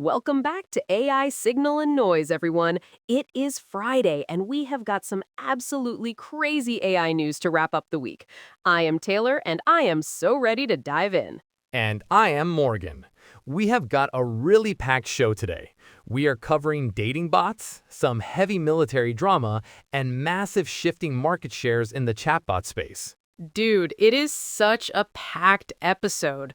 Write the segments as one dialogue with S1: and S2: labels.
S1: Welcome back to AI Signal and Noise, everyone. It is Friday, and we have got some absolutely crazy AI news to wrap up the week. I am Taylor, and I am so ready to dive in.
S2: And I am Morgan. We have got a really packed show today. We are covering dating bots, some heavy military drama, and massive shifting market shares in the chatbot space.
S1: Dude, it is such a packed episode.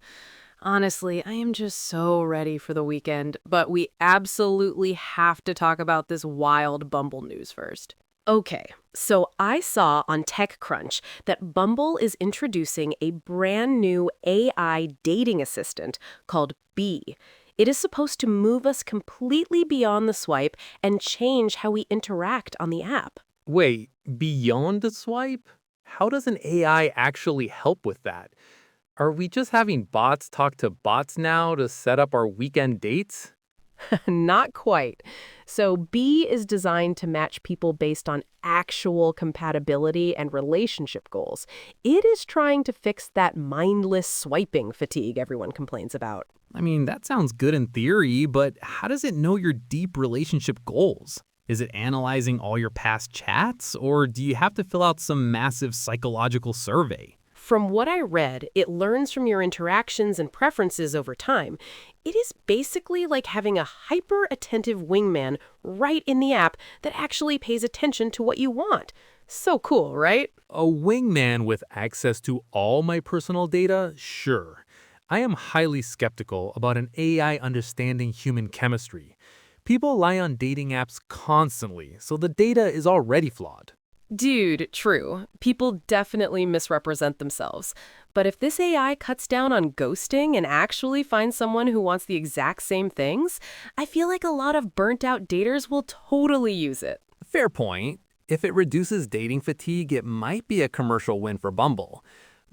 S1: Honestly, I am just so ready for the weekend, but we absolutely have to talk about this wild Bumble news first. Okay, so I saw on TechCrunch that Bumble is introducing a brand new AI dating assistant called Bee. It is supposed to move us completely beyond the swipe and change how we interact on the app.
S2: Wait, beyond the swipe? How does an AI actually help with that? Are we just having bots talk to bots now to set up our weekend dates?
S1: Not quite. So, B is designed to match people based on actual compatibility and relationship goals. It is trying to fix that mindless swiping fatigue everyone complains about.
S2: I mean, that sounds good in theory, but how does it know your deep relationship goals? Is it analyzing all your past chats, or do you have to fill out some massive psychological survey?
S1: From what I read, it learns from your interactions and preferences over time. It is basically like having a hyper-attentive wingman right in the app that actually pays attention to what you want. So cool, right?
S2: A wingman with access to all my personal data? Sure. I am highly skeptical about an AI understanding human chemistry. People lie on dating apps constantly, so the data is already flawed.
S1: Dude, true. People definitely misrepresent themselves. But if this AI cuts down on ghosting and actually finds someone who wants the exact same things, I feel like a lot of burnt out daters will totally use it.
S2: Fair point. If it reduces dating fatigue, it might be a commercial win for Bumble.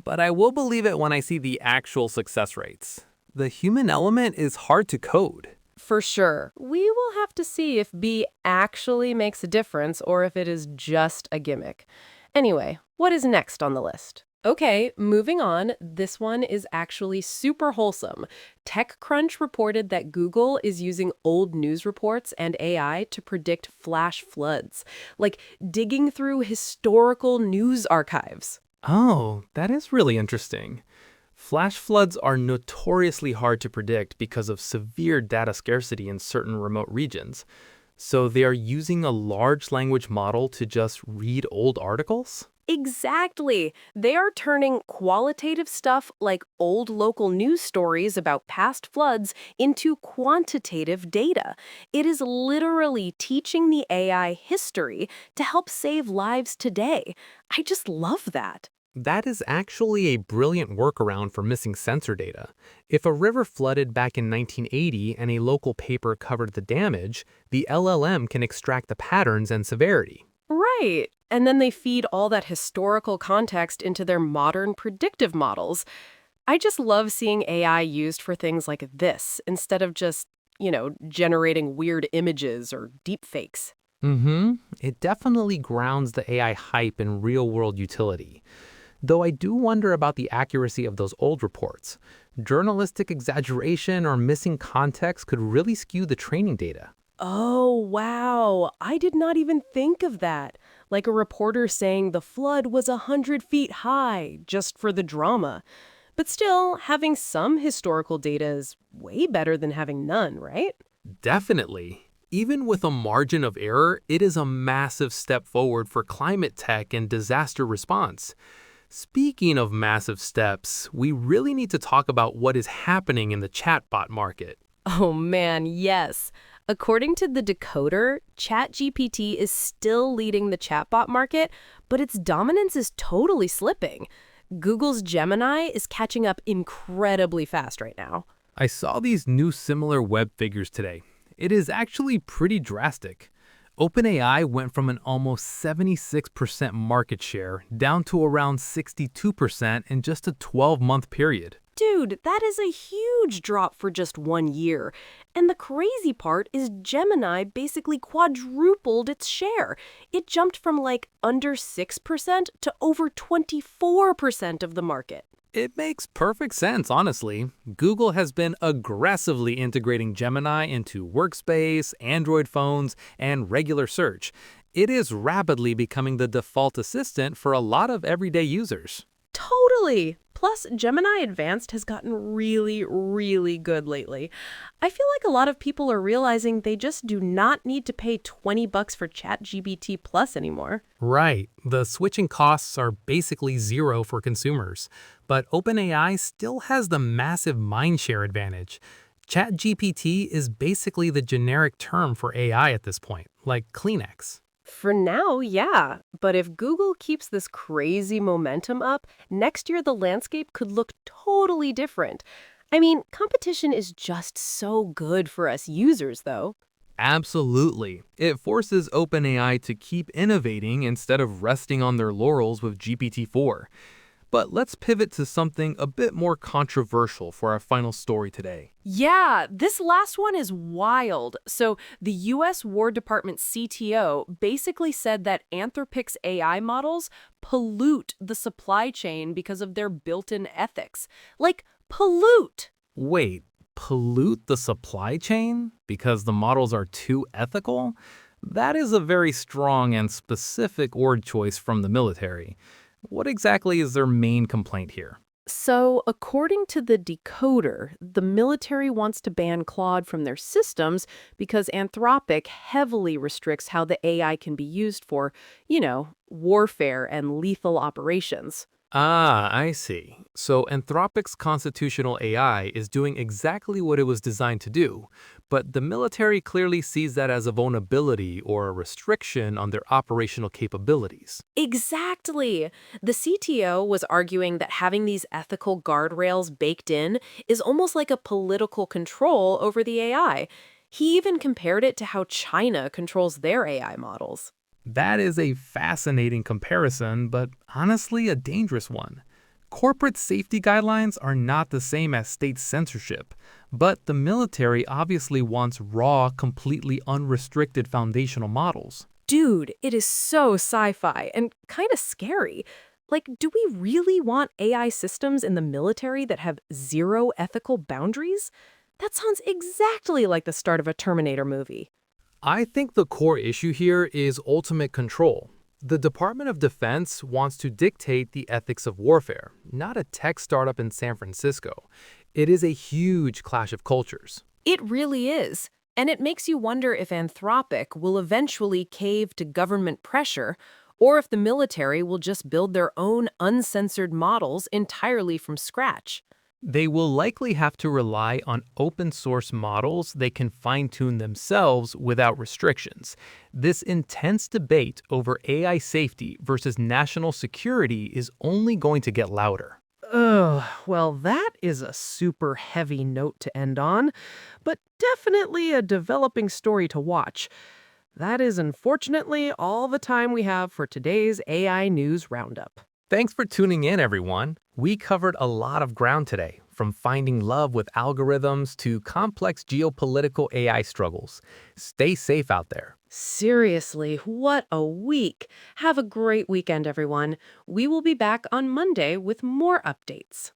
S2: But I will believe it when I see the actual success rates. The human element is hard to code.
S1: For sure. We will have to see if B actually makes a difference or if it is just a gimmick. Anyway, what is next on the list? Okay, moving on. This one is actually super wholesome. TechCrunch reported that Google is using old news reports and AI to predict flash floods, like digging through historical news archives.
S2: Oh, that is really interesting. Flash floods are notoriously hard to predict because of severe data scarcity in certain remote regions. So they are using a large language model to just read old articles?
S1: Exactly. They are turning qualitative stuff like old local news stories about past floods into quantitative data. It is literally teaching the AI history to help save lives today. I just love that.
S2: That is actually a brilliant workaround for missing sensor data. If a river flooded back in 1980 and a local paper covered the damage, the LLM can extract the patterns and severity.
S1: Right. And then they feed all that historical context into their modern predictive models. I just love seeing AI used for things like this instead of just, generating weird images or deepfakes.
S2: It definitely grounds the AI hype in real-world utility. Though I do wonder about the accuracy of those old reports. Journalistic exaggeration or missing context could really skew the training data.
S1: Oh, wow. I did not even think of that. Like a reporter saying the flood was 100 feet high just for the drama. But still, having some historical data is way better than having none, right?
S2: Definitely. Even with a margin of error, it is a massive step forward for climate tech and disaster response. Speaking of massive steps, we really need to talk about what is happening in the chatbot market.
S1: Oh man, yes. According to the Decoder, ChatGPT is still leading the chatbot market, but its dominance is totally slipping. Google's Gemini is catching up incredibly fast right now.
S2: I saw these new similar web figures today. It is actually pretty drastic. OpenAI went from an almost 76% market share down to around 62% in just a 12-month period.
S1: Dude, that is a huge drop for just 1 year. And the crazy part is Gemini basically quadrupled its share. It jumped from like under 6% to over 24% of the market.
S2: It makes perfect sense, honestly. Google has been aggressively integrating Gemini into Workspace, Android phones, and regular search. It is rapidly becoming the default assistant for a lot of everyday users.
S1: Totally. Plus, Gemini Advanced has gotten really, really good lately. I feel like a lot of people are realizing they just do not need to pay $20 for ChatGPT Plus anymore.
S2: Right, the switching costs are basically zero for consumers, but OpenAI still has the massive mindshare advantage. ChatGPT is basically the generic term for AI at this point, like Kleenex.
S1: For now, yeah. But if Google keeps this crazy momentum up, next year the landscape could look totally different. I mean, competition is just so good for us users, though.
S2: Absolutely. It forces OpenAI to keep innovating instead of resting on their laurels with GPT-4. But let's pivot to something a bit more controversial for our final story today.
S1: Yeah, this last one is wild. So, the US War Department CTO basically said that Anthropic's AI models pollute the supply chain because of their built-in ethics. Like, pollute!
S2: Wait, pollute the supply chain because the models are too ethical? That is a very strong and specific word choice from the military. What exactly is their main complaint here?
S1: So, according to the decoder, the military wants to ban Claude from their systems because Anthropic heavily restricts how the AI can be used for, warfare and lethal operations.
S2: Ah, I see. So Anthropic's constitutional AI is doing exactly what it was designed to do, but the military clearly sees that as a vulnerability or a restriction on their operational capabilities.
S1: Exactly. The CTO was arguing that having these ethical guardrails baked in is almost like a political control over the AI. He even compared it to how China controls their AI models.
S2: That is a fascinating comparison, but honestly a dangerous one. Corporate safety guidelines are not the same as state censorship, but the military obviously wants raw, completely unrestricted foundational models.
S1: Dude, it is so sci-fi and kind of scary. Like, do we really want AI systems in the military that have zero ethical boundaries? That sounds exactly like the start of a Terminator movie.
S2: I think the core issue here is ultimate control. The Department of Defense wants to dictate the ethics of warfare, not a tech startup in San Francisco. It is a huge clash of cultures.
S1: It really is. And it makes you wonder if Anthropic will eventually cave to government pressure, or if the military will just build their own uncensored models entirely from scratch.
S2: They will likely have to rely on open source models they can fine tune themselves without restrictions. This intense debate over AI safety versus national security is only going to get louder.
S1: Ugh, well, that is a super heavy note to end on, but definitely a developing story to watch. That is unfortunately all the time we have for today's AI News Roundup.
S2: Thanks for tuning in, everyone. We covered a lot of ground today, from finding love with algorithms to complex geopolitical AI struggles. Stay safe out there.
S1: Seriously, what a week! Have a great weekend, everyone. We will be back on Monday with more updates.